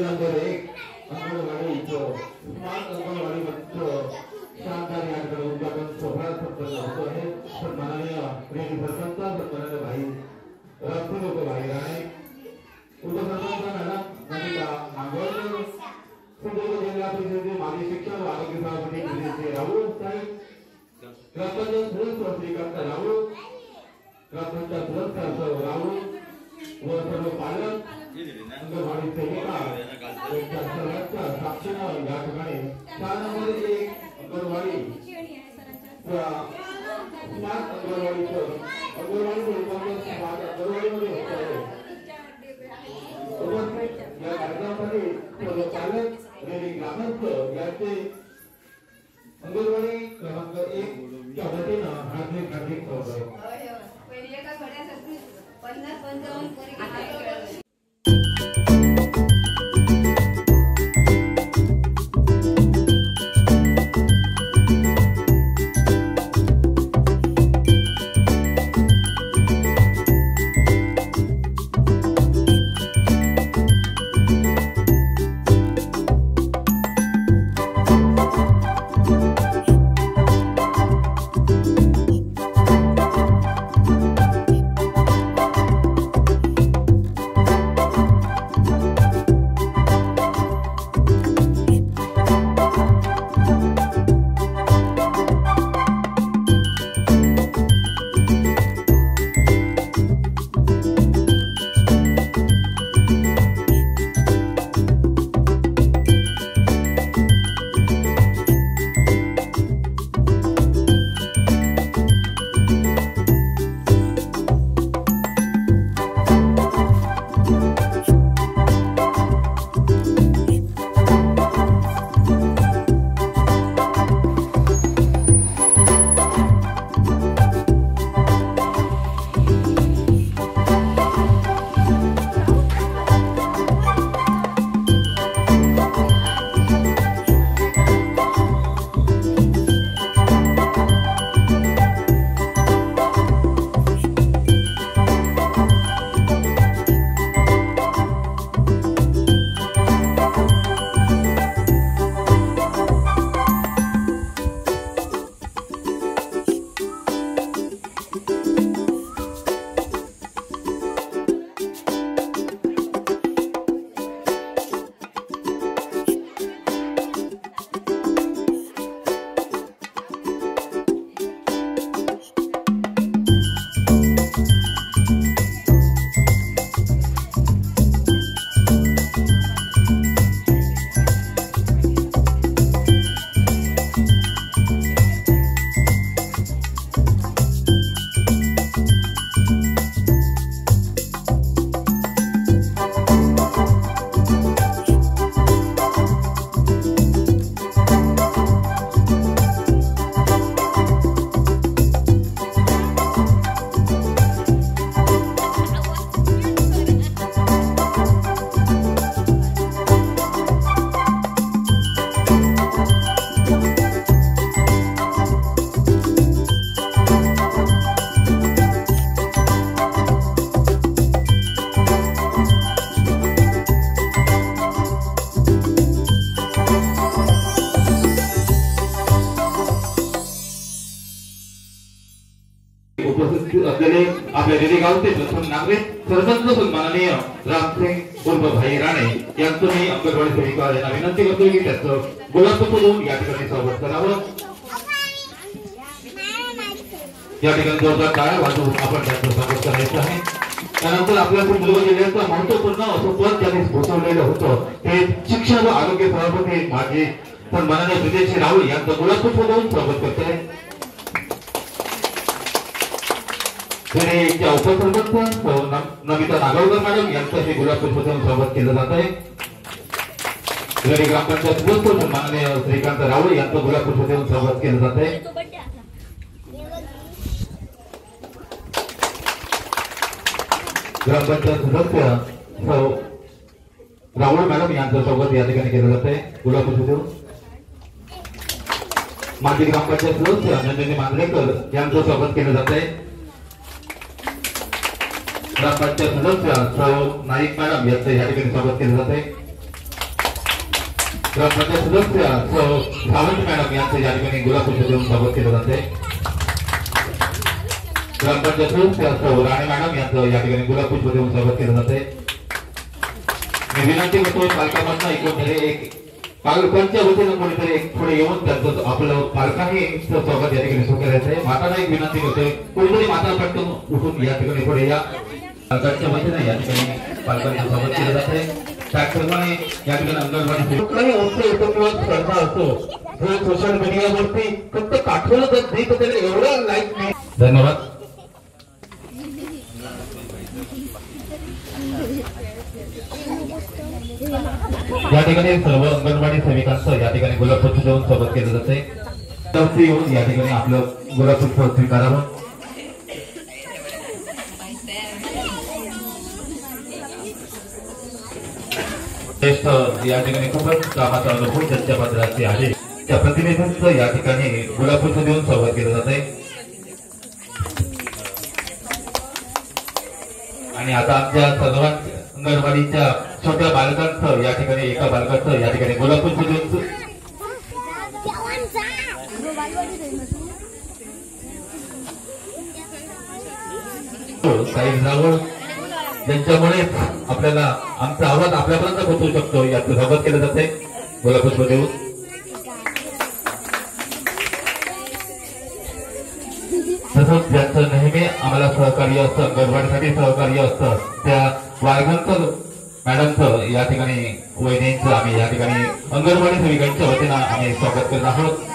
Number 1 अंगणवाड़ी जो smart अंगणवाड़ी बच्चों शानदार यहाँ का उद्घाटन सोहरा संपन्न होता है। सम्माननीय प्रेमी सरपंच सम्माननीय भाई रामपुर के भाई राणे उपसरपंच मैडम नमिता नागोल संजय जिला परिषद माजी शिक्षा व आरोग्य सभापति श्री राहुल साहेब ग्राम पंचायत सदस्य श्रीकांत राहुल ग्राम पंचायत सदस्य राहुल व सर्व पालक अंगणवाडी सेविका सर्वांच्या साक्षीनं या ठिकाणी शाळांमध्ये एक अंगणवाडी स्मार्ट अंगणवाडीचं अंगणवाडी रूपांतर अंगणवाडीमध्ये होत आहे। उपस्थित या कार्यक्रमासाठी सर्व पालक आणि ग्रामस्थ यांचे अंगणवाडी क्रमांक 1 च्या वतीनं हार्दिक स्वागत। पहिली एका घड्यासाठी 50-55 परीक्षा असलेले आपल्या रेडी गावचे प्रथम नागरिक सरपंच सन्माननीय रामसिंग उर्फ भाई राणे यांचं मी अंगणवाडी सेविका यांना विनंती करतो की त्याचं गुलाबपुष्प देऊन या ठिकाणी स्वागत करावं. या ठिकाणी जोरदार टाळ्या वाजवून आपण त्याचं स्वागत करायचं आहे. त्यानंतर आपल्याकडे मुलगा जिल्ह्याचं महत्वपूर्ण असं पद त्यांनी पोहोचवलेलं होतं ते शिक्षण व आरोग्य सभापती माजी सन्माननीय ब्रिजेश राहुल यांचं गुलाबपुष्प देऊन स्वागत करते. उपसरपंच नमिता नागवकर मॅडम यांचं हे गुलाबपुष्प देऊन स्वागत केलं जात आहे. ग्रामपंचायत सदस्य सन्माननीय श्रीकांत राहुल यांचं गुलाबपुष्प देऊन स्वागत केलं जात आहे. ग्रामपंचायत सदस्य राहुल मॅडम यांचं स्वागत या ठिकाणी केलं जात आहे गुलाबपुष्प देऊन. माजी ग्रामपंचायत सदस्य नंदिनी मांजरेकर यांचं स्वागत केलं जात आहे. ग्रामपंचायत सदस्य सौ नाईक मॅडम यांचं या ठिकाणी स्वागत केलं जात आहे. ग्रामपंचायत सदस्य सौ सावंत मॅडम यांचं या ठिकाणी गुलाबपुष्प देऊन स्वागत केलं जात आहे. ग्रामपंचायत सदस्य सौ राणे मॅडम यांचं या ठिकाणी गुलाबपुष्प देऊन स्वागत केलं जात आहे. मी विनंती करतो पालकांना एकूण एक पालकांच्या वतीनं कोणीतरी एक थोडे येऊन त्यांचं आपलं पालकांनी स्वागत या ठिकाणी करायचं आहे. मातांना एक विनंती करतोय कोणीतरी माता पटकन उठून या ठिकाणी पुढे या. पालकांच्या वतीनं या ठिकाणी पालकांचं स्वागत केलं जात आहे. त्याचप्रमाणे या ठिकाणी अंगणवाडी कुठलाही किंवा स्पर्धा असतो जो सोशल मीडियावरती फक्त पाठवलं जात नाही तर त्याला एवढं लाईक नाही. धन्यवाद. या ठिकाणी सर्व अंगणवाडी सेविकांचं या ठिकाणी गुलाबपुष्प देऊन स्वागत केलं जाते. येऊन या ठिकाणी आपलं गुलाबपुष्प स्वीकारावं. ज्येष्ठ या ठिकाणी खूपच कामाचा अनुभव त्यांच्या पत्राचे आहे त्या प्रतिनिधींचं या ठिकाणी गुलाबपुष्प देऊन स्वागत केलं जात आहे. आणि आता आमच्या सर्व अंगणवाडीच्या छोट्या बालकांचं या ठिकाणी एका बालकाचं या ठिकाणी गुलाबपुष्प देऊन साईड रावळ ज्यांच्यामुळे आपल्याला आमचा आवाज आपल्यापर्यंत पोहोचू शकतो याचं स्वागत केलं जाते गुलाबपुष्प देऊन. तसंच ज्यांचं नेहमी आम्हाला सहकार्य असतं अंगणवाडीसाठी सहकार्य असतं त्या वाळगणकर मॅडमचं या ठिकाणी वहिनींचं आम्ही या ठिकाणी अंगणवाडी सेविकांच्या वतीनं आम्ही स्वागत करत आहोत.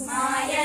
माया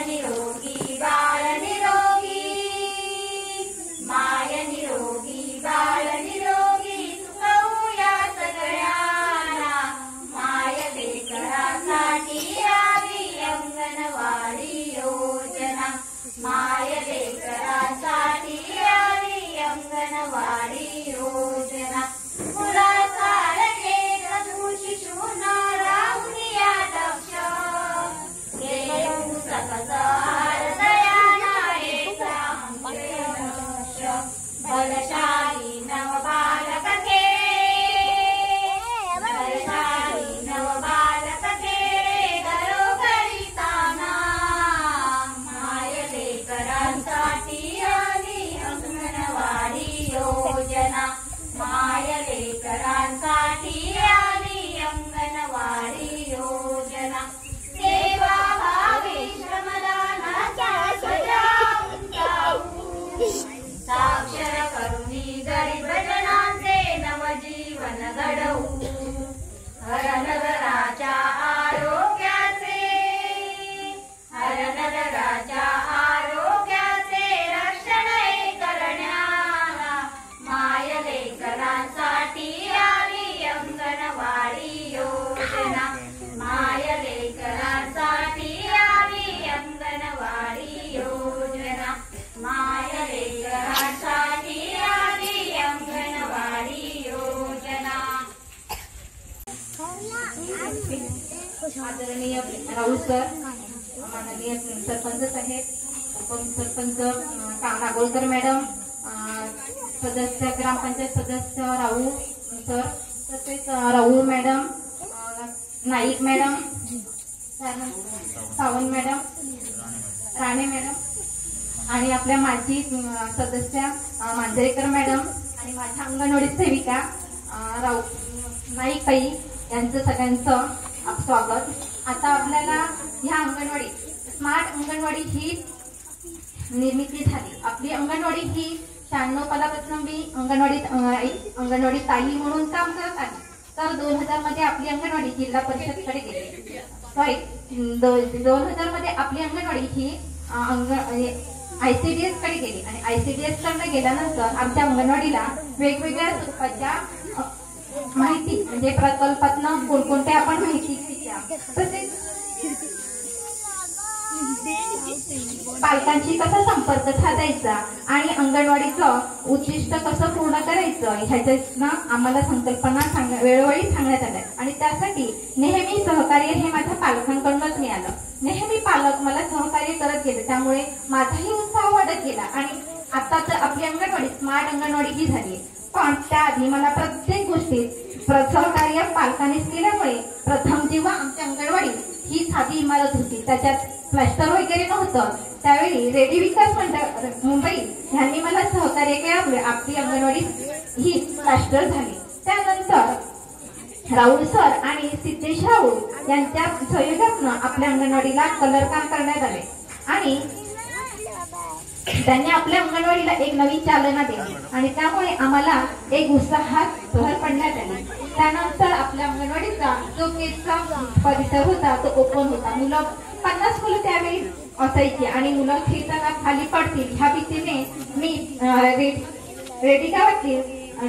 आदरणीय राहुल सर, माननीय सरपंच साहेब, उपसरपंच नागोलकर मॅडम, सदस्य ग्रामपंचायत सदस्य राहुल सर, तसेच Rahul madam, Naik madam, Sawant madam, Rane madam आणि आपल्या माजी सदस्य मांजरेकर मॅडम आणि माझ्या अंगणवाडी सेविका नाईक ताई यांचं सगळ्यांचं स्वागत. आता आपल्याला ह्या अंगणवाडी स्मार्ट अंगणवाडी ही निर्मिती झाली. आपली अंगणवाडी ही 96 पासून मी अंगणवाडी ताई म्हणून काम करत आहे. तर 2000 मध्ये आपली अंगणवाडी जिल्हा परिषदकडे गेली. सॉरी 2000 मध्ये आपली अंगणवाडी ही ICDS कडे गेली आणि ICDS कडे गेल्यानंतर आमच्या अंगणवाडीला वेगवेगळ्या स्वरूपाच्या माहिती म्हणजे प्रकल्पातनं कोणकोणत्या आपण माहिती घ्यायच्या, तसेच पालकांशी कसा संपर्क साधायचा आणि अंगणवाडीचं उद्दिष्ट कसं पूर्ण करायचं ह्याच्यातनं आम्हाला संकल्पना वेळोवेळी सांगण्यात आल्या आणि त्यासाठी नेहमी सहकार्य हे माझ्या पालकांकडूनच मिळालं. नेहमी पालक मला सहकार्य करत गेले, त्यामुळे माझाही उत्साह वाढत गेला आणि आता तर आपली अंगणवाडी स्मार्ट अंगणवाडी ही झाली. पण त्याआधी मला प्रत्येक गोष्टीत सहकार्य पालकांनीच केल्यामुळे प्रथम जेव्हा आमची अंगणवाडी ही साधी इमारत होती, त्याच्यात प्लास्टर वगैरे नव्हतं, त्यावेळी रेडी विकास मंडळ मुंबई यांनी मला सहकार्य केल्यामुळे आपली अंगणवाडी ही प्लास्टर झाली. त्यानंतर राहुल सर आणि सिद्धेश राहुल यांच्या सहयोगातून आपल्या अंगणवाडीला कलर काम करण्यात आले आणि त्यांनी आपल्या अंगणवाडीला एक नवीन चालना दिली आणि त्यामुळे आम्हाला एक उत्साहात भर पडण्यात आली. त्यानंतर आपल्या अंगणवाडीचा जो गेटचा परिसर होता तो ओपन होता. 50 मुलं त्यावेळी असायची आणि मुलं खेळताना खाली पडतील ह्या भीतीने मी रेडी गावातील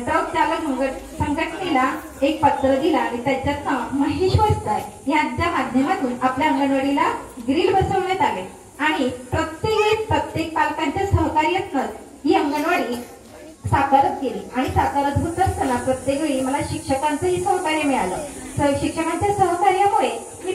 ट्रक चालक संघटनेला एक पत्र दिला आणि त्याच्यात महेश वस्ताय यांच्या माध्यमातून आपल्या अंगणवाडीला ग्रिल बसवण्यात आले आणि प्रत्येक पालकांच्या सहकार्यातून ही अंगणवाडी साकारत गेली आणि साकारत होत असताना प्रत्येक वेळी मला शिक्षकांचंही सहकार्य मिळालं. शिक्षकांच्या सहकार्यामुळे मी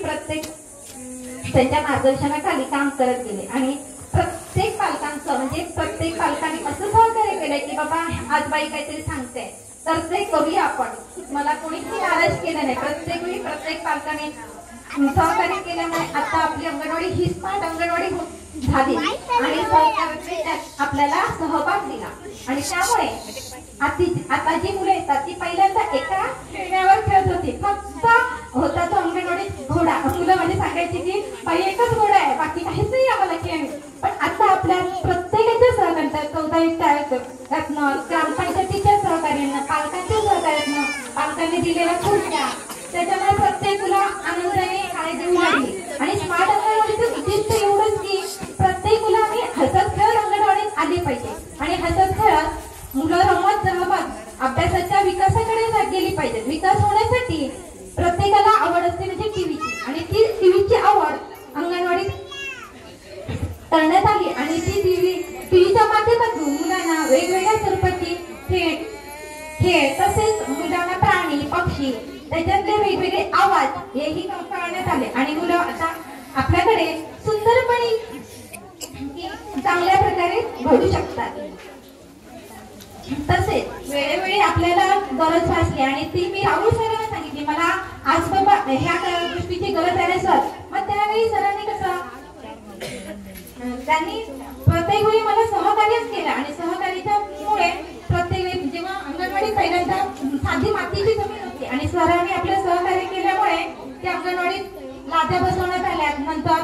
त्यांच्या मार्गदर्शनाखाली काम करत गेले आणि प्रत्येक पालकांचं म्हणजे प्रत्येक पालकांनी असं सहकार्य केलंय की बाबा आज बाई काहीतरी सांगते तर ते करूया आपण. मला कोणीही नाराज केलं नाही. प्रत्येक वेळी प्रत्येक पालकाने सहकार्य केल्यामुळे आता आपली अंगणवाडी ही स्मार्ट अंगणवाडी झाली आणि सहकार्याने आपल्याला सहभाग दिला आणि त्यामुळे आता जी मुलं येतात ती पहिल्यांदा एका खेळण्यावर खेळत होती. फक्त होता तो अंगणवाडीत घोडा. मुलं म्हणजे सांगायची की बाई एकच घोडा आहे, बाकी काहीच नाही आम्हाला खेळ. पण आता आपल्या प्रत्येकाच्या सहकार्यानं 14 ग्रामपंचायतीच्या सहकार्यानं पालकांच्या सहकार्यानं पालकांनी दिलेल्या खुर्च्या त्याच्यामुळे प्रत्येक मुलं आनंदाने शाळेत येऊ लागली आणि स्मार्ट अंगणवाडीचं उद्दिष्ट एवढंच की प्रत्येक मुलांनी हसत खेळत अंगणवाडीत आली पाहिजे आणि हसत खेळत मुलं रमत अभ्यासाच्या विकासाकडे गेली पाहिजेत. विकास होण्यासाठी प्रत्येकाला आवड असते म्हणजे टीव्हीची आणि ती टीव्हीची आवड अंगणवाडीत करण्यात आली आणि ती टीव्हीच्या माध्यमातून मुलांना वेगवेगळ्या स्वरूपाची खेळ तसेच मुलांना प्राणी पक्षी त्याच्यातले वेगवेगळे आवाज हेही करण्यात आले आणि मुलं आता आपल्याकडे सुंदरपणे चांगल्या प्रकारे घडू शकतात. तसेच वेळोवेळी आपल्याला गरज भासली आणि ती मी राहुल सरांना सांगितली मला आज बाबा ह्या गोष्टीची गरज आहे सर. मग त्यावेळी सरांनी कसं त्यांनी प्रत्येक वेळी मला सहकार्यच केलं आणि सहकार्याच्यामुळे प्रत्येक वेळी जेव्हा अंगणवाडी पहिल्यांदा साधी मातीची जमीन होती आणि सरांनी आपलं सहकार्य केल्यामुळे त्या अंगणवाडीत लाद्या बसवण्यात आल्या. नंतर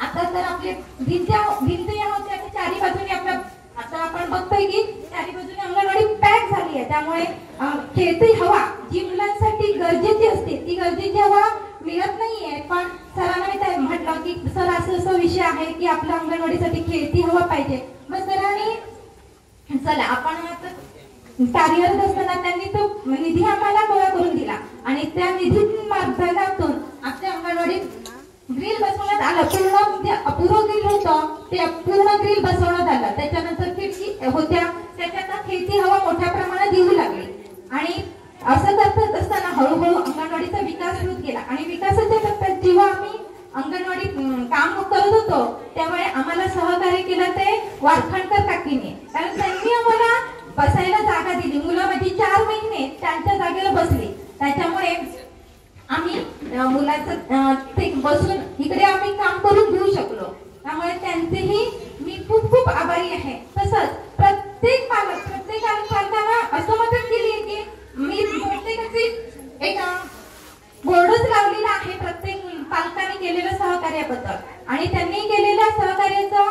आता तर आपले भिंत या होत्या चारी बाजूने आपल्या आता आपण बघतोय की चारी बाजूने अंगणवाडी पॅक झाली आहे. त्यामुळे खेळती हवा जी मुलांसाठी गरजेची असते ती गरजेची हवा मिळत नाहीये. पण सरांना मी म्हटलं की सर असं विषय आहे की आपल्या अंगणवाडीसाठी खेळती हवा पाहिजे. मग सरांनी चला आपण कार्यरत असताना त्यांनी तो निधी आम्हाला गोळा करून दिला आणि त्या निधी माध्यमातून आपल्या अंगणवाडीत ग्रिल बसवण्यात आलं. पूर्ण अपूर्ण ग्रिल होतं ते पूर्ण ग्रिल बसवण्यात आलं. त्याच्यानंतर खिडकी होत्या त्याच्यात खेळती हवा मोठ्या प्रमाणात येऊ लागली आणि असं करत असताना हळूहळू अंगणवाडीचा विकास होत गेला आणि विकासाच्या टप्प्यात होतो त्यावेळी आम्हाला सहकार्य केलं ते वारखंडकर काकीने, कारण त्यांनी आम्हाला बसायला जागा दिली. मुलं माझी 4 महिने त्यांच्या जागेला बसली, त्याच्यामुळे आम्ही मुलाचं ते बसून इकडे आम्ही काम करून घेऊ शकलो. त्यामुळे त्यांचेही मी खूप खूप आभारी आहे. तसंच प्रत्येक पालकांना असं मदत केली आहे की मी प्रत्येकाची एक बोर्डच लावलेला आहे प्रत्येक पालकांनी केलेल्या सहकार्याबद्दल, आणि त्यांनी केलेल्या सहकार्याचं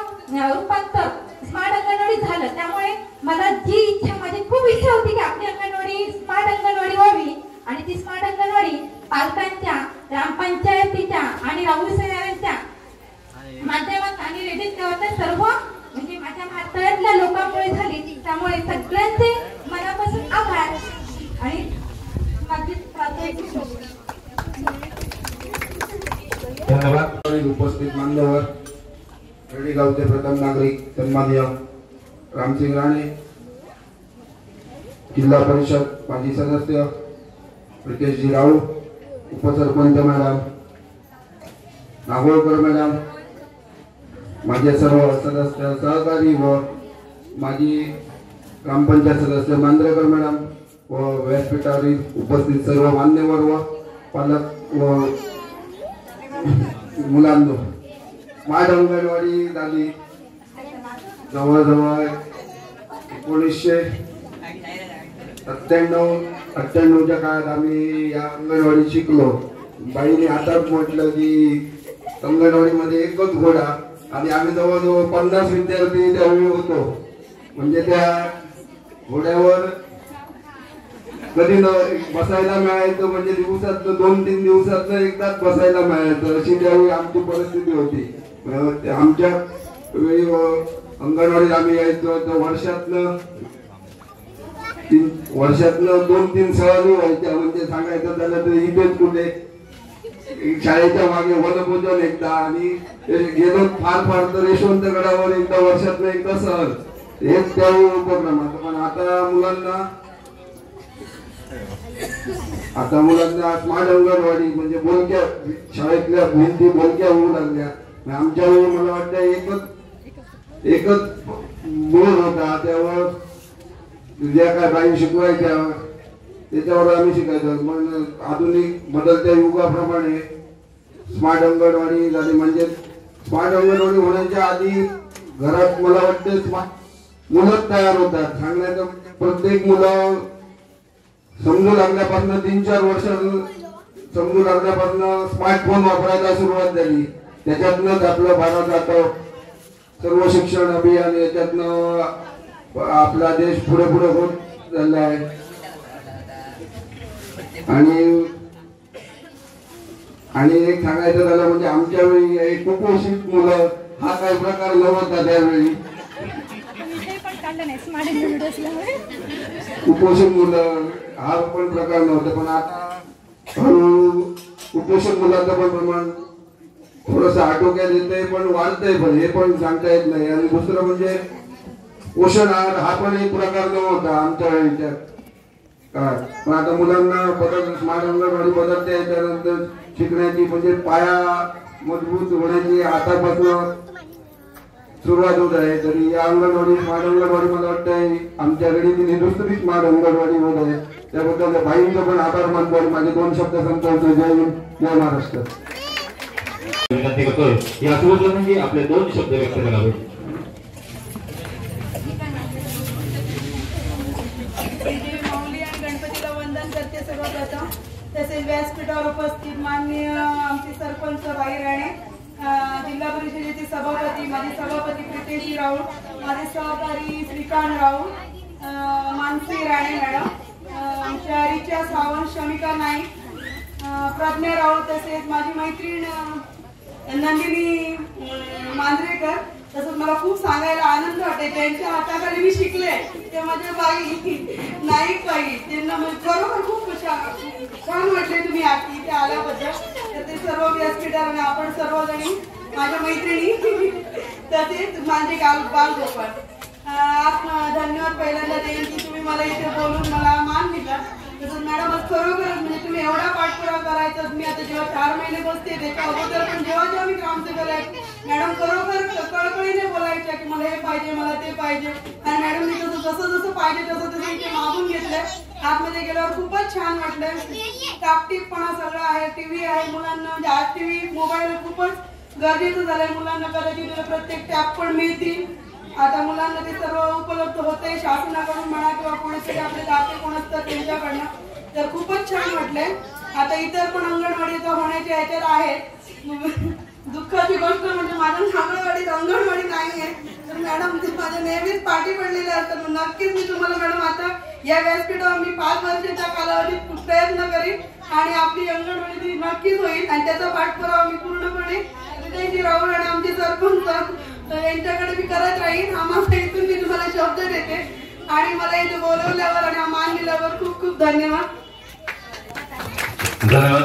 रूपांतर स्मार्ट अंगणवाडी झालं. त्यामुळे मला जी इच्छा, माझी खूप इच्छा होती की आपली अंगणवाडी स्मार्ट अंगणवाडी व्हावी, आणि ती स्मार्ट अंगणवाडी पालकांच्या, ग्रामपंचायतीच्या आणि राहुल सेनाऱ्यांच्या माध्यमात आणि रेडिओ गावातल्या सर्व म्हणजे माझ्या भारतातल्या लोकांमुळे झाली. त्यामुळे सगळ्यांचे मनापासून आभार आणि माझी धन्यवाद. उपस्थित मान्यवर, रेडी गावचे प्रथम नागरिक सन्माननीय रामसिंग राणे, जिल्हा परिषद माजी सदस्य प्रितेशजी राऊत, उपसरपंच मॅडम नागोळकर मॅडम, माझे सर्व सदस्य सहकारी व माजी ग्रामपंचायत सदस्य मांजरेकर मॅडम व व्यासपीठावरील उपस्थित सर्व मान्यवर व पालक व मुलांनो, स्मार्ट अंगणवाडी झाली जवळजवळ 1997-98च्या काळात आम्ही या अंगणवाडीत शिकलो. बाईने हातात म्हटलं की अंगणवाडीमध्ये एकच घोडा, आणि आम्ही जवळजवळ 50 विद्यार्थी त्यावेळी होतो. म्हणजे त्या घोड्यावर कधी न बसायला मिळायचं, म्हणजे दिवसात 2-3 दिवसात एकदाच बसायला मिळायचं, अशी त्यावेळी आमची परिस्थिती होती. आमच्या वेळी अंगणवाडीत आम्ही यायचो तर वर्षातनं 2-3 सहली व्हायच्या. म्हणजे सांगायचं झालं तर इथेच कुठे शाळेच्या मागे वनपूजन एकदा, आणि गेलो फार तर यशवंतगडावर एकदा, वर्षातनं एकदा सहल, हेच त्यावेळी उपक्रम. पण आता मुलांना स्मार्ट अंगणवाडी म्हणजे बोलक्या, शाळेतल्या भिंती बोलक्या होऊ लागल्या. आमच्या वेळी मला वाटतं एकच बोर्ड होता, त्यावर ज्या काय बाई शिकवायच्या त्याच्यावर आम्ही शिकायचो. पण आधुनिक बदलत्या युगाप्रमाणे स्मार्ट अंगणवाडी झाली. म्हणजे स्मार्ट अंगणवाडी होण्याच्या आधी घरात मला वाटतं मुलं तयार होतात. सांगण्याचं प्रत्येक मुलं समजू लागल्यापासून 3-4 वर्ष समजू लागल्यापासून स्मार्टफोन वापरायला सुरुवात झाली. त्याच्यातनंच आपलं भारत आता सर्व शिक्षण अभियान याच्यातनं आपला देश पुढे होत चालला आहे. आणि एक सांगायचं झालं म्हणजे आमच्या वेळी कुपोषित मुलं हा काही प्रकार नव्हता. त्यावेळी कुपोषित मुलं हा पण प्रकार नव्हता. पण आता कुपोषित मुलांचं पण प्रमाण थोडस आटोक्यात येतंय, पण वाढतंय, पण हे पण सांगता येत नाही. आणि दुसरं म्हणजे पोषण आहार हा पण एक प्रकार नव्हता आमच्या वेळीच्या काळात. पण आता मुलांना स्मार्ट अंगणवाडी बदलते, त्यानंतर शिकण्याची म्हणजे पाया मजबूत होण्याची आतापासून सुरुवात होत आहे. तरी या अंगणवाडी स्मार्ट अंगणवाडी मला वाटतंय आमच्याकडे ती दुसरी स्मार्ट अंगणवाडी होत आहे. त्याबद्दल भाईंचा पण आभार मानतो. माझे 2 शब्द संपवतो. जय हिंद, जय महाराष्ट्र. विनंती करतोय यासोबत म्हणजे आपले 2 शब्द व्यक्त करावे. माऊली आणि गणपतीला वंदन करते सर्वप्रथम. तसेच व्यासपीठावर उपस्थित माननीय आमचे सरपंच बाई राणे, जिल्हा परिषदेचे सभापती माजी सभापती प्रितेशजी राऊत, माझे सहकारी श्रीकांत राऊत, मानसी राणे मॅडम, आमच्या रिचा सावंत, शमिका नाईक, प्रज्ञा राऊत, तसेच माझी मैत्रीण नंदिनी मांजरेकर. तसंच मला खूप सांगायला आनंद वाटते, त्यांच्या हाताखाली मी शिकले ते माझ्या बाई नाईक बाई, त्यांना खरोखर खूप छान वाटले तुम्ही इथे आल्याबद्दल. तर ते सर्व व्यासपीठावर आपण सर्वजणी माझ्या मैत्रिणी तसेच माझे बालगोपाळ धन्यवाद पहिल्यांदा देईन की तुम्ही मला इथे बोलून मला मान दिला. तसंच मॅडम खरोखर म्हणजे तुम्ही एवढा पाठपुरावा करायचा. मी आता जेव्हा 4 महिने बसते, त्याच्या अगोदर पण जेव्हा जेव्हा मी ग्रामसेवकाला मॅडम खरोखर कळकळीने बोलायच्या की मला हे पाहिजे, मला ते पाहिजे, आणि मॅडमने जसं जसं पाहिजे तसं इथे मागून घेतलंय. आतमध्ये गेल्यावर खूपच छान वाटलं. टापटीपणा सगळं आहे, टीव्ही आहे मुलांना, म्हणजे आज टीव्ही मोबाईल खूपच गरजेचं झालंय मुलांना. कदाचित प्रत्येक टॅब पण मिळतील आता मुलांना, ते सर्व उपलब्ध होते शासनाकडून म्हणा किंवा कोणीतरी आपले दाते कोण असतात त्यांच्याकडनं. तर खूपच छान वाटलंय. आता इतर पण अंगणवाडी होण्याचे ह्याच्यात आहेत. दुःखाची गोष्ट म्हणजे माझ्या नागळवाडीत अंगणवाडी नाहीये, तर मॅडम माझ्या नेहमीच पाठी पडलेल्या असतात. नक्कीच मी तुम्हाला मॅडम आता या व्यासपीठावर मी 5 वर्षाच्या कालावधीत प्रयत्न करीन आणि आपली अंगणवाडी नक्कीच होईल. आणि त्याचा पाठपुरावा मी पूर्णपणे हृदयजी राहुल आणि आमचे सरपंच यांच्याकडे मी करत राहीन. आम्हाला इथून मी तुम्हाला शब्द देते आणि मला इथे बोलवल्यावर आणि मान दिल्यावर खूप खूप धन्यवाद. धन्यवाद.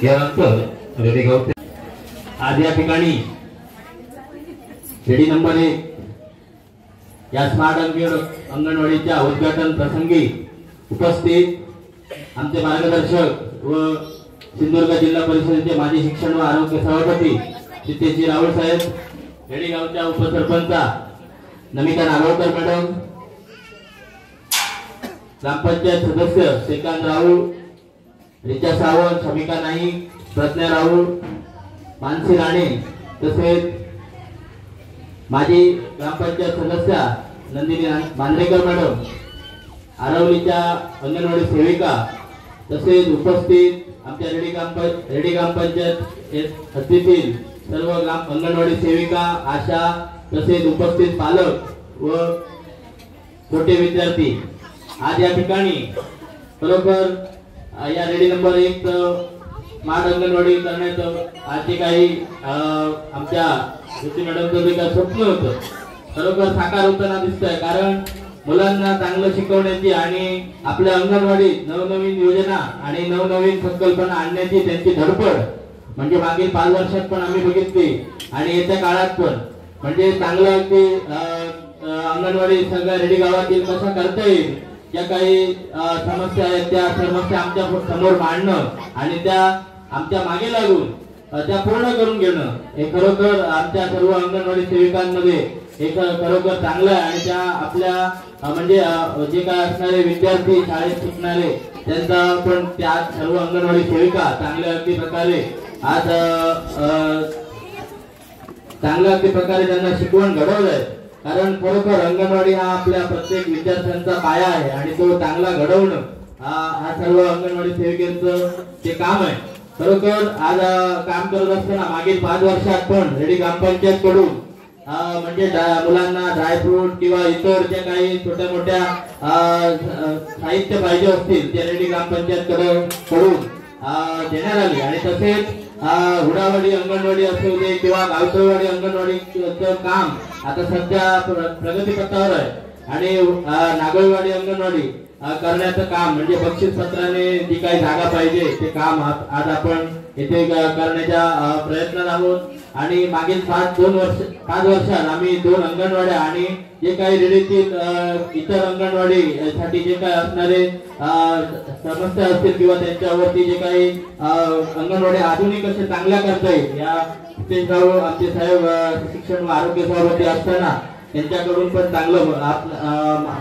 यानंतर रेडी गावते आज या ठिकाणी रेडी नंबर 1 या स्मार्ट अंगणवाडीच्या उद्घाटन प्रसंगी उपस्थित आमचे मार्गदर्शक व सिंधुदुर्ग जिल्हा परिषदेचे माजी शिक्षण व आरोग्य सभापती जितेशजी राहुल साहेब, रेडी गावच्या उपसरपंचा नमिता नागवकर मॅडम, ग्रामपंचायत सदस्य श्रीकांत राहुल, रिचा सावंत, शमिका नाईक, प्रज्ञा राहुल, मानसी राणे, तसेच माजी ग्रामपंचायत सदस्या नंदिनी मांजरेकर मॅडम, आरवलीच्या अंगणवाडी सेविका, तसेच उपस्थित आमच्या रेडी ग्रामपंचायत हद्दीतील सर्व अंगणवाडी सेविका, आशा, तसेच उपस्थित पालक व छोटे विद्यार्थी. आज या ठिकाणी खरोखर या रेडी नंबर 1 स्मार्ट अंगणवाडी करण्याचं आज जे काही आमच्या ज्योती मॅडमचं जे काही स्वप्न होतं खरोखर साकार होताना दिसतंय. कारण मुलांना चांगलं शिकवण्याची आणि आपल्या अंगणवाडीत नवनवीन योजना आणि नवनवीन संकल्पना आणण्याची त्यांची धडपड म्हणजे मागील 5 वर्षात पण आम्ही बघितली आणि येत्या काळात पण म्हणजे चांगलं अगदी अंगणवाडी सगळ्या रेडी गावातील कशा करता येईल, ज्या काही समस्या आहेत त्या समस्या आमच्या समोर मांडणं आणि त्या आमच्या मागे लागून त्या पूर्ण करून घेणं हे खरोखर आमच्या सर्व अंगणवाडी सेविकांमध्ये हे खरोखर चांगलं आहे. आणि त्या आपल्या म्हणजे जे काय असणारे विद्यार्थी शाळेत शिकणारे त्यांचा पण त्या सर्व अंगणवाडी सेविका चांगल्या अगदी प्रकारे आज चांगल्या अगदी प्रकारे त्यांना शिकवण घडवलंय. कारण खरोखर अंगणवाडी हा आपल्या प्रत्येक विद्यार्थ्यांचा पाया आहे आणि तो चांगला घडवणं हा सर्व अंगणवाडी सेविकेचं ते काम आहे. खरोखर आज काम करत असताना मागील 5 वर्षात पण रेडी ग्रामपंचायत कडून म्हणजे मुलांना ड्रायफ्रूट किंवा इतर ज्या काही छोट्या मोठ्या साहित्य पाहिजे असतील ते रेडी ग्रामपंचायत कडून देण्यात आली. आणि तसेच हुडावाडी अंगणवाडी असू दे किंवा गावतळवाडी अंगणवाडीचं काम आता सध्या प्रगतीपथावर आहे आणि नागळवाडी अंगणवाडी करण्याचं काम म्हणजे बक्षीस पत्राने जी काही जागा पाहिजे ते काम आज आपण येथे करण्याच्या प्रयत्नात आहोत. आणि मागील 5 वर्षात आम्ही 2 अंगणवाड्या आणि जे काही रेडीतील इतर अंगणवाडी साठी जे काही असणारे समस्या असतील किंवा त्यांच्यावरती जे काही अंगणवाडी आधुनिक असे चांगल्या करता येईल या आमचे साहेब शिक्षण व आरोग्य सभापती असताना त्यांच्याकडून पण चांगलं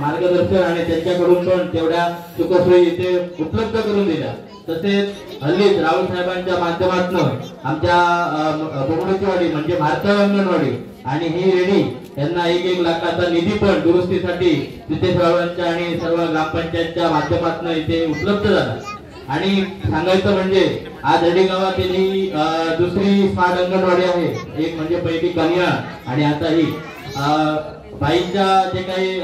मार्गदर्शन आणि त्यांच्याकडून पण तेवढ्या सुखसोयी इथे उपलब्ध करून दिल्या. तसेच हल्लीच राहुल साहेबांच्या माध्यमातून आमच्या बोगडोचीवाडी म्हणजे भारताळ अंगणवाडी आणि ही रेडी यांना 1 लाखाचा निधी पण दुरुस्तीसाठी जितेश राहुलांच्या आणि सर्व ग्रामपंचायतच्या माध्यमातून इथे उपलब्ध झाला. आणि सांगायचं म्हणजे आज रेडी गावातील ही दुसरी स्मार्ट अंगणवाडी आहे. एक म्हणजे पहिली कन्या आणि आता ही बाईंच्या जे काही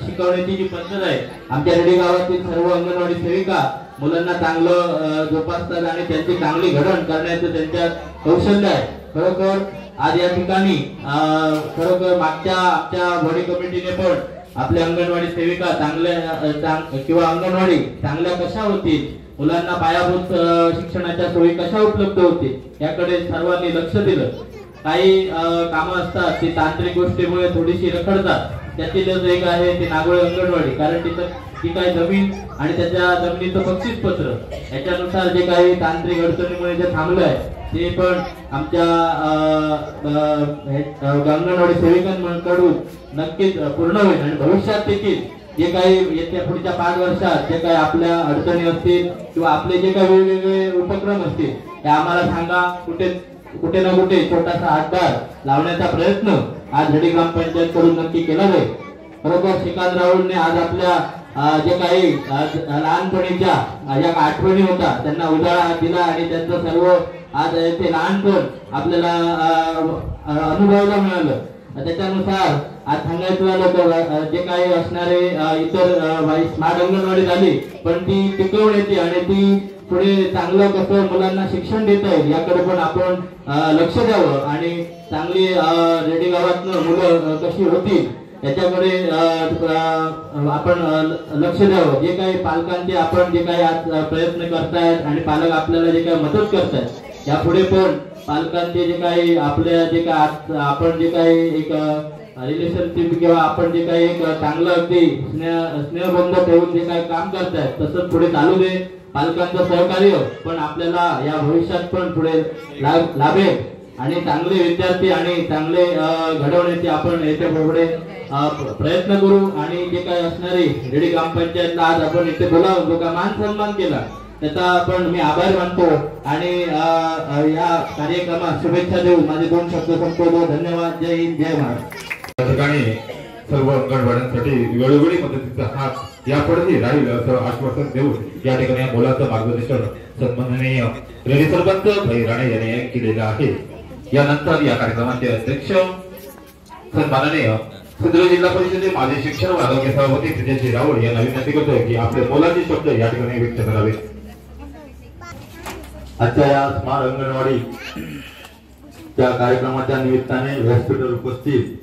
शिकवण्याची जी पद्धत आहे आमच्या रेडी गावातील सर्व अंगणवाडी सेविका मुलांना चांगलं जोपासतात आणि त्यांची चांगली घडण करण्याचं त्यांच्यात कौशल्य आहे. खरोखर आज या ठिकाणी खरोखर मागच्या आमच्या बॉडी कमिटीने पण आपल्या अंगणवाडी सेविका चांगल्या किंवा अंगणवाडी चांगल्या कशा होतील, मुलांना पायाभूत शिक्षणाच्या सोयी कशा उपलब्ध होतील याकडे सर्वांनी लक्ष दिलं. काही कामं असतात ती तांत्रिक गोष्टीमुळे थोडीशी रखडतात त्यातीलच एक आहे ते नागोळे अंगणवाडी, कारण तिथं ती काही जमीन आणि त्याच्या जमिनीचं बक्षीस पत्र याच्यानुसार जे काही तांत्रिक अडचणीमुळे जे थांबलं आहे ते पण आमच्या अंगणवाडी सेविकांकडून नक्कीच पूर्ण होईल आणि भविष्यात देखील जे काही येत्या पुढच्या 5 वर्षात जे काही आपल्या अडचणी असतील किंवा आपले जे काही वेगवेगळे उपक्रम असतील ते आम्हाला सांगा. कुठे ना कुठे छोटासा हातभार लावण्याचा प्रयत्न आज रेडी ग्रामपंचायत कडून नक्की केला जाईल. बरोबर श्रीकांत राहुलने आज आपल्या जे काही लहानपणीच्या ज्या आठवणी होता त्यांना उजाळा दिला आणि त्यांचं सर्व आज ते लहानपण आपल्याला अनुभवायला मिळालं. त्याच्यानुसार आज सांगायचं झालं तर जे काही असणारे इतर स्मार्ट अंगणवाडी झाली पण ती टिकवून येते आणि ती पुढे चांगलं कसं मुलांना शिक्षण देता येईल याकडे पण आपण लक्ष द्यावं आणि चांगली रेडी गावातनं मुलं कशी होतील याच्याकडे आपण लक्ष द्यावं. जे काही पालकांचे आपण जे काही आज प्रयत्न करतायत आणि पालक आपल्याला जे काही मदत करतायत यापुढे पण पालकांचे जे काही आपल्या जे काही आपण जे काही एक रिलेशनशिप किंवा आपण जे काही एक चांगलं अगदी स्नेहबंध ठेवून जे काही काम करतायत तसंच पुढे चालू दे. पालकांचं सहकार्य पण आपल्याला या भविष्यात पण पुढे लाभेल आणि चांगले विद्यार्थी आणि चांगले घडवण्याचे आपण याच्या पुढे प्रयत्न करू. आणि जे काही असणारी रेडी ग्रामपंचायतला आज आपण इथे बोलावून जो का मान सन्मान केला त्याचा पण मी आभार मानतो आणि या कार्यक्रमात शुभेच्छा देऊ. माझे 2 शब्द संपवतो. धन्यवाद. जय हिंद, जय महाराष्ट्र. या ठिकाणी सर्व अंगणवाड्यांसाठी वेळोवेळी मदतीचा हात यापुढेही राहील असं आश्वासन देऊन या ठिकाणी मुलाचं मार्गदर्शन सन्माननीय रेडी सरपंच भाई राणे यांनी केलेलं आहे. यानंतर या कार्यक्रमाचे अध्यक्ष सन्माननीय सिंधुदुर्ग जिल्हा परिषदेचे माजी शिक्षण व आरोग्य सभापती तेजस्वी राऊळ यांना विनंती करतो की आपले मोलाचे शब्द या ठिकाणी व्यक्त करावे. आजच्या या स्मार्ट अंगणवाडी त्या कार्यक्रमाच्या निमित्ताने व्यासपीठावर उपस्थित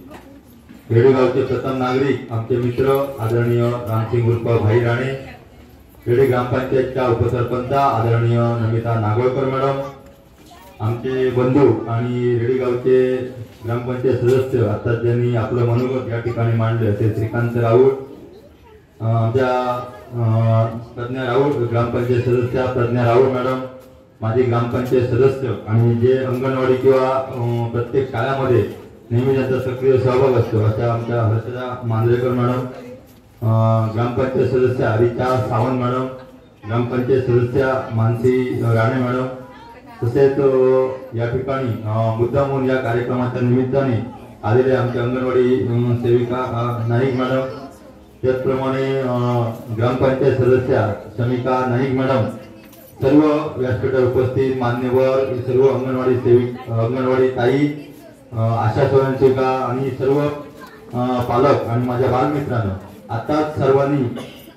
रेडेगावचे प्रथम नागरिक आमचे मित्र आदरणीय रामसिंग उर्फ भाई राणे, रेडे ग्रामपंचायतच्या उपसरपंच आदरणीय नमिता नागोळकर मॅडम, आमचे बंधू आणि रेडेगावचे ग्रामपंचायत सदस्य आता ज्यांनी आपलं मनोगत या ठिकाणी मांडलं ते श्रीकांत राऊळ, आमच्या प्रज्ञा राऊळ ग्रामपंचायत सदस्य प्रज्ञा राऊळ मॅडम, माझे ग्रामपंचायत सदस्य आणि जे अंगणवाडी किंवा प्रत्येक शाळांमध्ये नेहमी त्यांचा सक्रिय सहभाग असतो अशा आमच्या हर्षदा मांजरेकर मॅडम, ग्रामपंचायत सदस्य हरिचा सावंत मॅडम, ग्रामपंचायत सदस्य मानसी राणे मॅडम, तसेच या ठिकाणी मुद्दामून या कार्यक्रमाच्या निमित्ताने आलेले आमचे अंगणवाडी सेविका नाईक मॅडम, त्याचप्रमाणे ग्रामपंचायत सदस्य शमिका नाईक मॅडम, सर्व व्यासपीठावर उपस्थित मान्यवर सर्व अंगणवाडी सेविक अंगणवाडी ताई, आशा स्वयंसेविका आणि सर्व पालक आणि माझ्या बालमित्रांनो, आता सर्वांनी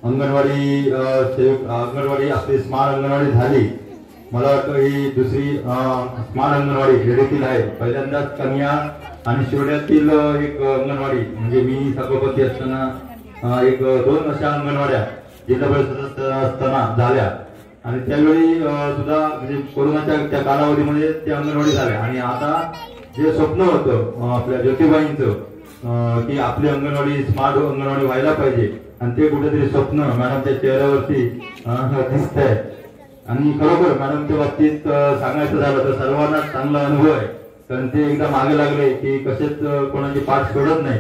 अंगणवाडी अंगणवाडी आपली स्मार्ट अंगणवाडी झाली. मला वाटतं ही दुसरी स्मार्ट अंगणवाडी रेडीतील आहे. पहिल्यांदाच कन्या आणि शिवड्यातील एक अंगणवाडी म्हणजे मी सभापती असताना 1-2 अशा अंगणवाड्या जिल्हा परिषद असताना झाल्या आणि त्यावेळी सुद्धा म्हणजे कोरोनाच्या त्या कालावधीमध्ये त्या अंगणवाडी झाल्या. आणि आता जे स्वप्न होतं आपल्या ज्योतिबाईंचं की आपली अंगणवाडी स्मार्ट अंगणवाडी व्हायला पाहिजे आणि ते कुठेतरी स्वप्न मॅडमच्या चेहऱ्यावरती दिसत आहे. आणि खरोखर मॅडमच्या बाबतीत सांगायचं झालं तर सर्वांना चांगला अनुभव आहे, कारण ते एकदा मागे लागले की कसेच कोणाची पाठ सोडत नाही,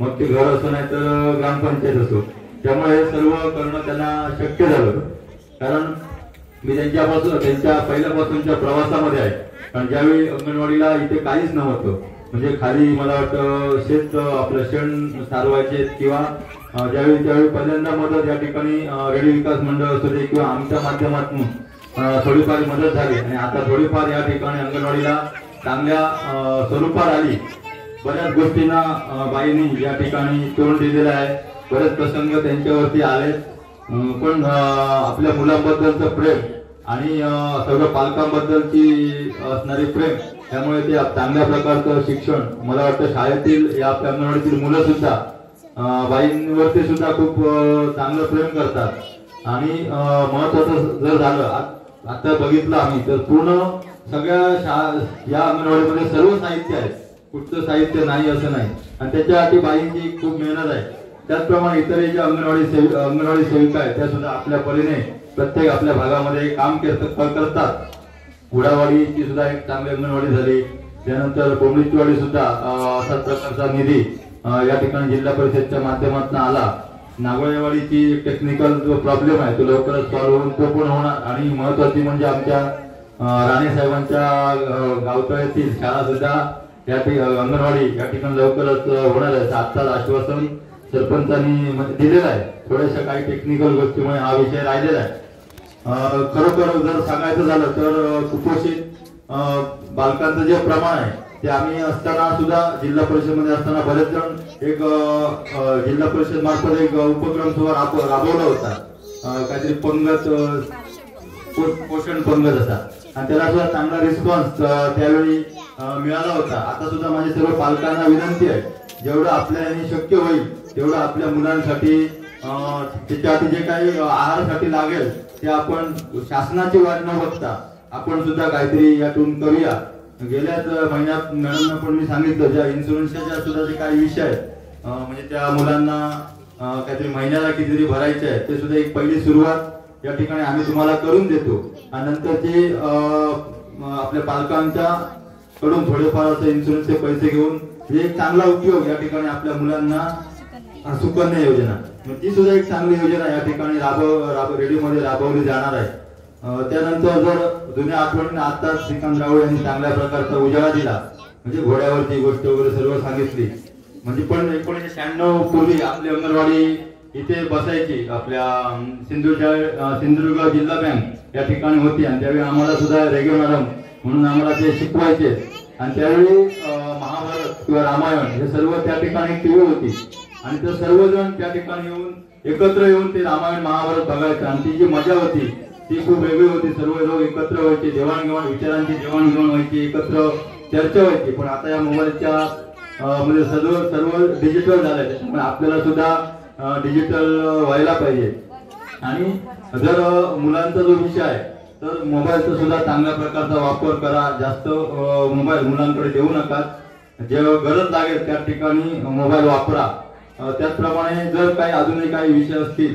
मग ते घर असो नाही तर ग्रामपंचायत असो. त्यामुळे सर्व करणं त्यांना शक्य झालं, कारण मी त्यांच्या पहिल्यापासूनच्या प्रवासामध्ये आहे. कारण ज्यावेळी अंगणवाडीला इथे काहीच नव्हतं, म्हणजे खाली मला वाटतं शेत आपलं शेण सारवायचे किंवा त्यावेळी पहिल्यांदा मदत या ठिकाणी रेडी विकास मंडळ असू दे किंवा आमच्या माध्यमातून थोडीफार मदत झाली आणि आता थोडीफार या ठिकाणी अंगणवाडीला चांगल्या स्वरूपात आली. बऱ्याच गोष्टींना बाईंनी या ठिकाणी तोंड दिलेलं आहे, बरेच प्रसंग त्यांच्यावरती आले, पण आपल्या मुलांबद्दलचं प्रेम आणि सगळं पालकांबद्दलची असणारी प्रेम, त्यामुळे ते चांगल्या प्रकारचं शिक्षण मला वाटतं शाळेतील या आपल्या अंगणवाडीतील मुलं सुद्धा बाईंवरती सुद्धा खूप चांगलं प्रेम करतात. आणि महत्वाचं जर झालं आता बघितलं आम्ही तर पूर्ण सगळ्या या अंगणवाडीमध्ये सर्व साहित्य आहे, कुठचं साहित्य नाही असं नाही, आणि त्याच्यासाठी बाईंची खूप मेहनत आहे. त्याचप्रमाणे इतरही ज्या अंगणवाडी सेविका आहेत त्या सुद्धा आपल्या परीने प्रत्येक आपल्या भागामध्ये काम करतात. गुडावाडीची सुद्धा एक चांगली अंगणवाडी झाली. त्यानंतर कोंबडीचीवाडी सुद्धा असाच प्रकारचा निधी या ठिकाणी जिल्हा परिषदच्या माध्यमातून आला. नागोळेवाडीची टेक्निकल जो प्रॉब्लेम आहे तो लवकरच सॉल्व्ह होऊन तो पण होणार. आणि महत्वाची म्हणजे आमच्या राणे साहेबांच्या गावतळ्यातील शाळा सुद्धा या अंगणवाडी या ठिकाणी लवकरच होणार आहे. आजचाच आश्वासन सरपंचांनी दिलेलं आहे. थोड्याशा काही टेक्निकल गोष्टीमुळे हा विषय राहिलेला आहे. खरोखर जर सांगायचं झालं तर कुपोषित बालकांचं जे प्रमाण आहे ते आम्ही असताना सुद्धा जिल्हा परिषदेमध्ये असताना बरेच जण एक जिल्हा परिषद मार्फत एक उपक्रम सुद्धा राबवला होता. काहीतरी पंगत पोषण पंगत असा, आणि त्याला सुद्धा चांगला रिस्पॉन्स त्यावेळी मिळाला होता. आता सुद्धा माझ्या सर्व पालकांना विनंती आहे, जेवढं आपल्याने शक्य होईल तेवढं आपल्या मुलांसाठी त्याच्यासाठी जे काही आहारासाठी लागेल ते आपण शासनाची वाट न बघता आपण सुद्धा काहीतरी यातून करूया. गेल्याच महिन्यात मॅडमना पण मी सांगितलं ज्या इन्शुरन्सच्या सुद्धा जे काही विषय आहेत म्हणजे त्या मुलांना काहीतरी महिन्याला कितीतरी भरायचे आहे ते सुद्धा एक पहिली सुरुवात या ठिकाणी आम्ही तुम्हाला करून देतो. आणि नंतर ते आपल्या पालकांच्या कडून थोडेफार असं इन्शुरन्सचे पैसे घेऊन एक चांगला उपयोग या ठिकाणी आपल्या मुलांना सुकन्या योजना ती सुद्धा एक चांगली योजना या ठिकाणी रेडिओमध्ये राबवली जाणार आहे. त्यानंतर जर जुन्या आठवणीने आता श्रीकांत राऊळ यांनी चांगल्या प्रकारचा उजाळा दिला, म्हणजे घोड्यावरची गोष्ट वगैरे सर्व सांगितली. म्हणजे पण 1996 पूर्वी आपली अंगणवाडी इथे बसायची आपल्या सिंधुदुर्ग जिल्हा बँक या ठिकाणी होती, आणि त्यावेळी आम्हाला सुद्धा रेगे मॅडम म्हणून आम्हाला ते शिकवायचे. आणि त्यावेळी महाभारत किंवा रामायण हे सर्व त्या ठिकाणी टीव्ही होती, आणि ते सर्वजण त्या ठिकाणी येऊन एकत्र येऊन ते रामायण महाभारत बघायचं, आणि ती जी मजा होती ती खूप वेगळी होती. सर्व लोक एकत्र व्हायचे, देवाणघेवाण विचारांची देवाणघेवाण व्हायची, एकत्र चर्चा व्हायची. पण आता या मोबाईलच्या म्हणजे सर्व डिजिटल झालंय, त्याच्यामुळे आपल्याला सुद्धा डिजिटल व्हायला पाहिजे. आणि जर मुलांचा जो विषय आहे तर मोबाईलचा सुद्धा चांगल्या प्रकारचा वापर करा. जास्त मोबाईल मुलांकडे देऊ नका. जे गरज लागेल त्या ठिकाणी मोबाईल वापरा. त्याचप्रमाणे जर काही अजूनही काही विषय असतील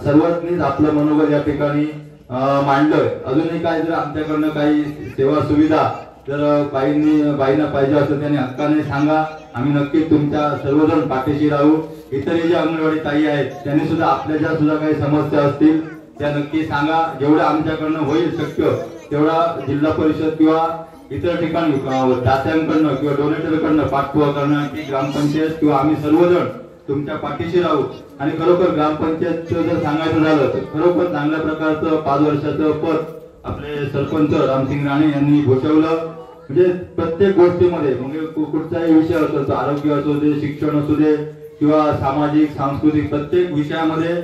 सर्वांनीच आपलं मनोबल या ठिकाणी मांडलंय. अजूनही काय जर आमच्याकडनं काही सेवा सुविधा जर बाईंना पाहिजे असं त्यांनी हक्काने सांगा. आम्ही नक्कीच तुमच्या सर्वजण पाठीशी राहू. इतरही ज्या अंगणवाडी ताई आहेत त्यांनी सुद्धा आपल्या ज्या सुद्धा काही समस्या असतील त्या नक्की सांगा. जेवढं आमच्याकडनं होईल शक्य तेवढा जिल्हा परिषद किंवा इतर ठिकाणी दात्यांकडनं किंवा डोनेटरकडनं पाठपुरावा करण्यासाठी ग्रामपंचायत किंवा आम्ही सर्वजण तुमच्या पाठीशी राहू. आणि खरोखर ग्रामपंचायतचं जर सांगायचं झालं तर खरोखर चांगल्या प्रकारचं 5 वर्षाचं पद आपले सरपंच रामसिंग राणे यांनी भूषवलं. म्हणजे प्रत्येक गोष्टीमध्ये म्हणजे कुठचाही विषय असो, तो आरोग्य असू दे, शिक्षण असू दे किंवा सामाजिक सांस्कृतिक प्रत्येक विषयामध्ये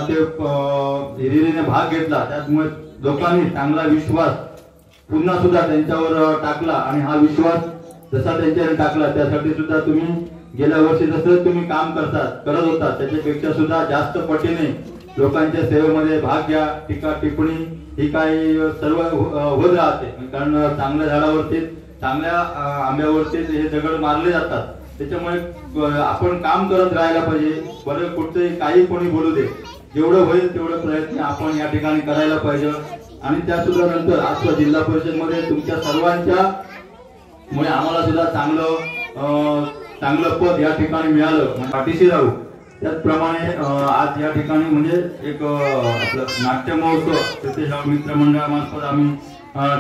ते हिरिरीने भाग घेतला. त्यामुळे लोकांनी चांगला विश्वास पुन्हा सुद्धा त्यांच्यावर टाकला. आणि हा विश्वास जसा त्यांच्यावर टाकला त्यासाठी सुद्धा तुम्ही गेल्या वर्षी जसं तुम्ही काम करत होता त्याच्यापेक्षा सुद्धा जास्त पटीने लोकांच्या सेवेमध्ये भाग घ्या. टीका टिप्पणी ही काही सर्व होत राहते, कारण चांगल्या झाडावरती चांगल्या आंब्यावरती हे दगड मारले जातात. त्याच्यामुळे आपण काम करत राहायला पाहिजे. बरं कुठचंही काही कोणी बोलू दे, जेवढं होईल तेवढं प्रयत्न आपण या ठिकाणी करायला पाहिजे. आणि त्या सुद्धा नंतर आजच्या जिल्हा परिषद मध्ये तुमच्या सर्वांच्या मुळे आम्हाला सुद्धा चांगलं पद या ठिकाणी मिळालं, पाठीशी राहू. त्याचप्रमाणे आज या ठिकाणी म्हणजे एक आपलं नाट्य महोत्सव तिथे मित्रमंडळामार्फत आम्ही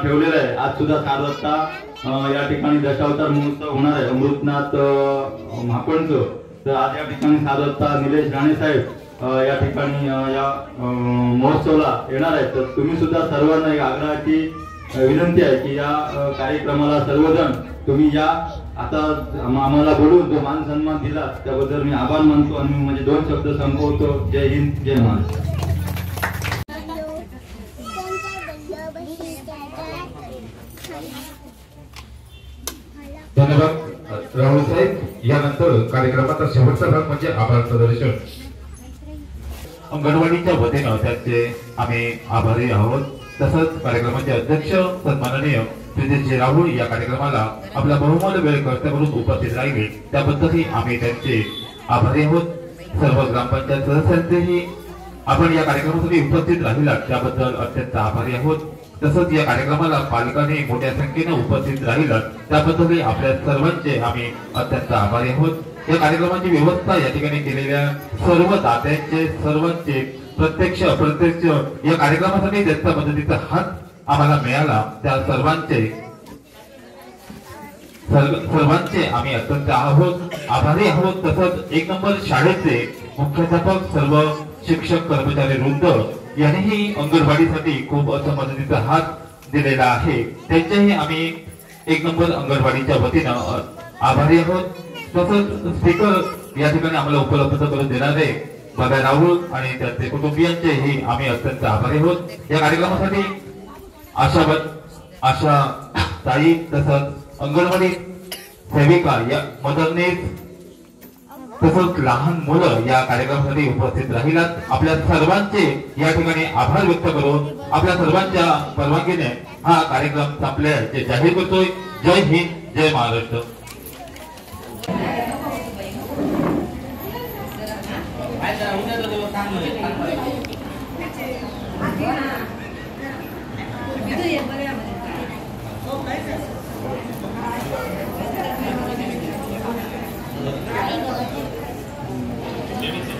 ठेवलेला आहे. आज सुद्धा 7 वाजता या ठिकाणी दशावतार महोत्सव होणार आहे अमृतनाथ महापणचं. तर आज या ठिकाणी 7 वाजता निलेश राणे साहेब या ठिकाणी या महोत्सवाला येणार आहेत. तर तुम्ही सुद्धा सर्वांना एक आग्रहाची विनंती आहे की या कार्यक्रमाला सर्वजण तुम्ही या. आता आम्हाला बोलून जो मान सन्मान दिला त्याबद्दल मी आभार मानतो आणि म्हणजे 2 शब्द संपवतो. जय हिंद, जय महाराष्ट्र. धन्यवाद राहुल साहेब. यानंतर कार्यक्रमाचा शेवटचा भाग म्हणजे आभार प्रदर्शन. अंगणवाडीच्या वतीनं त्यांचे आम्ही आभारी आहोत. तसंच कार्यक्रमाचे अध्यक्ष सन्माननीय प्रितेश राहुल या कार्यक्रमाला आपला बहुमूल्य वेळ खर्च करून उपस्थित राहिले त्याबद्दलही आम्ही त्यांचे आभारी आहोत. सर्व ग्रामपंचायत सदस्यांचेही आपण या कार्यक्रमासाठी उपस्थित राहिलात त्याबद्दल अत्यंत आभारी आहोत. तसंच या कार्यक्रमाला पालकांनी मोठ्या संख्येने उपस्थित राहिलात त्याबद्दलही आपल्या सर्वांचे आम्ही अत्यंत आभारी आहोत. या कार्यक्रमाची व्यवस्था या ठिकाणी केलेल्या सर्व दात्यांचे सर्वांचे प्रत्यक्ष अप्रत्यक्ष या कार्यक्रमासाठी ज्यांचा मदतीचा हात आम्हाला मिळाला त्या सर्वांचे आम्ही अत्यंत आभारी आहोत. तसंच एक नंबर शाळेचे मुख्याध्यापक सर्व शिक्षक कर्मचारी वृंद यांनीही अंगणवाडीसाठी खूप असं मदतीचा हात दिलेला आहे त्यांचेही आम्ही एक नंबर अंगणवाडीच्या वतीनं आभारी आहोत. तसंच स्पीकर या ठिकाणी आम्हाला उपलब्ध करून देणारे बाबा राहुल आणि त्यांचे कुटुंबियांचेही आम्ही अत्यंत आभारी आहोत. या कार्यक्रमासाठी आशा ताई तसंच अंगणवाडी सेविका या मदतनीस तसंच लहान मुलं या कार्यक्रमासाठी उपस्थित राहिलात. आपल्या सर्वांचे या ठिकाणी आभार व्यक्त करून आपल्या सर्वांच्या परवानगीने हा कार्यक्रम संपल्याचे जाहीर करतोय. जय हिंद, जय महाराष्ट्र. Thank you.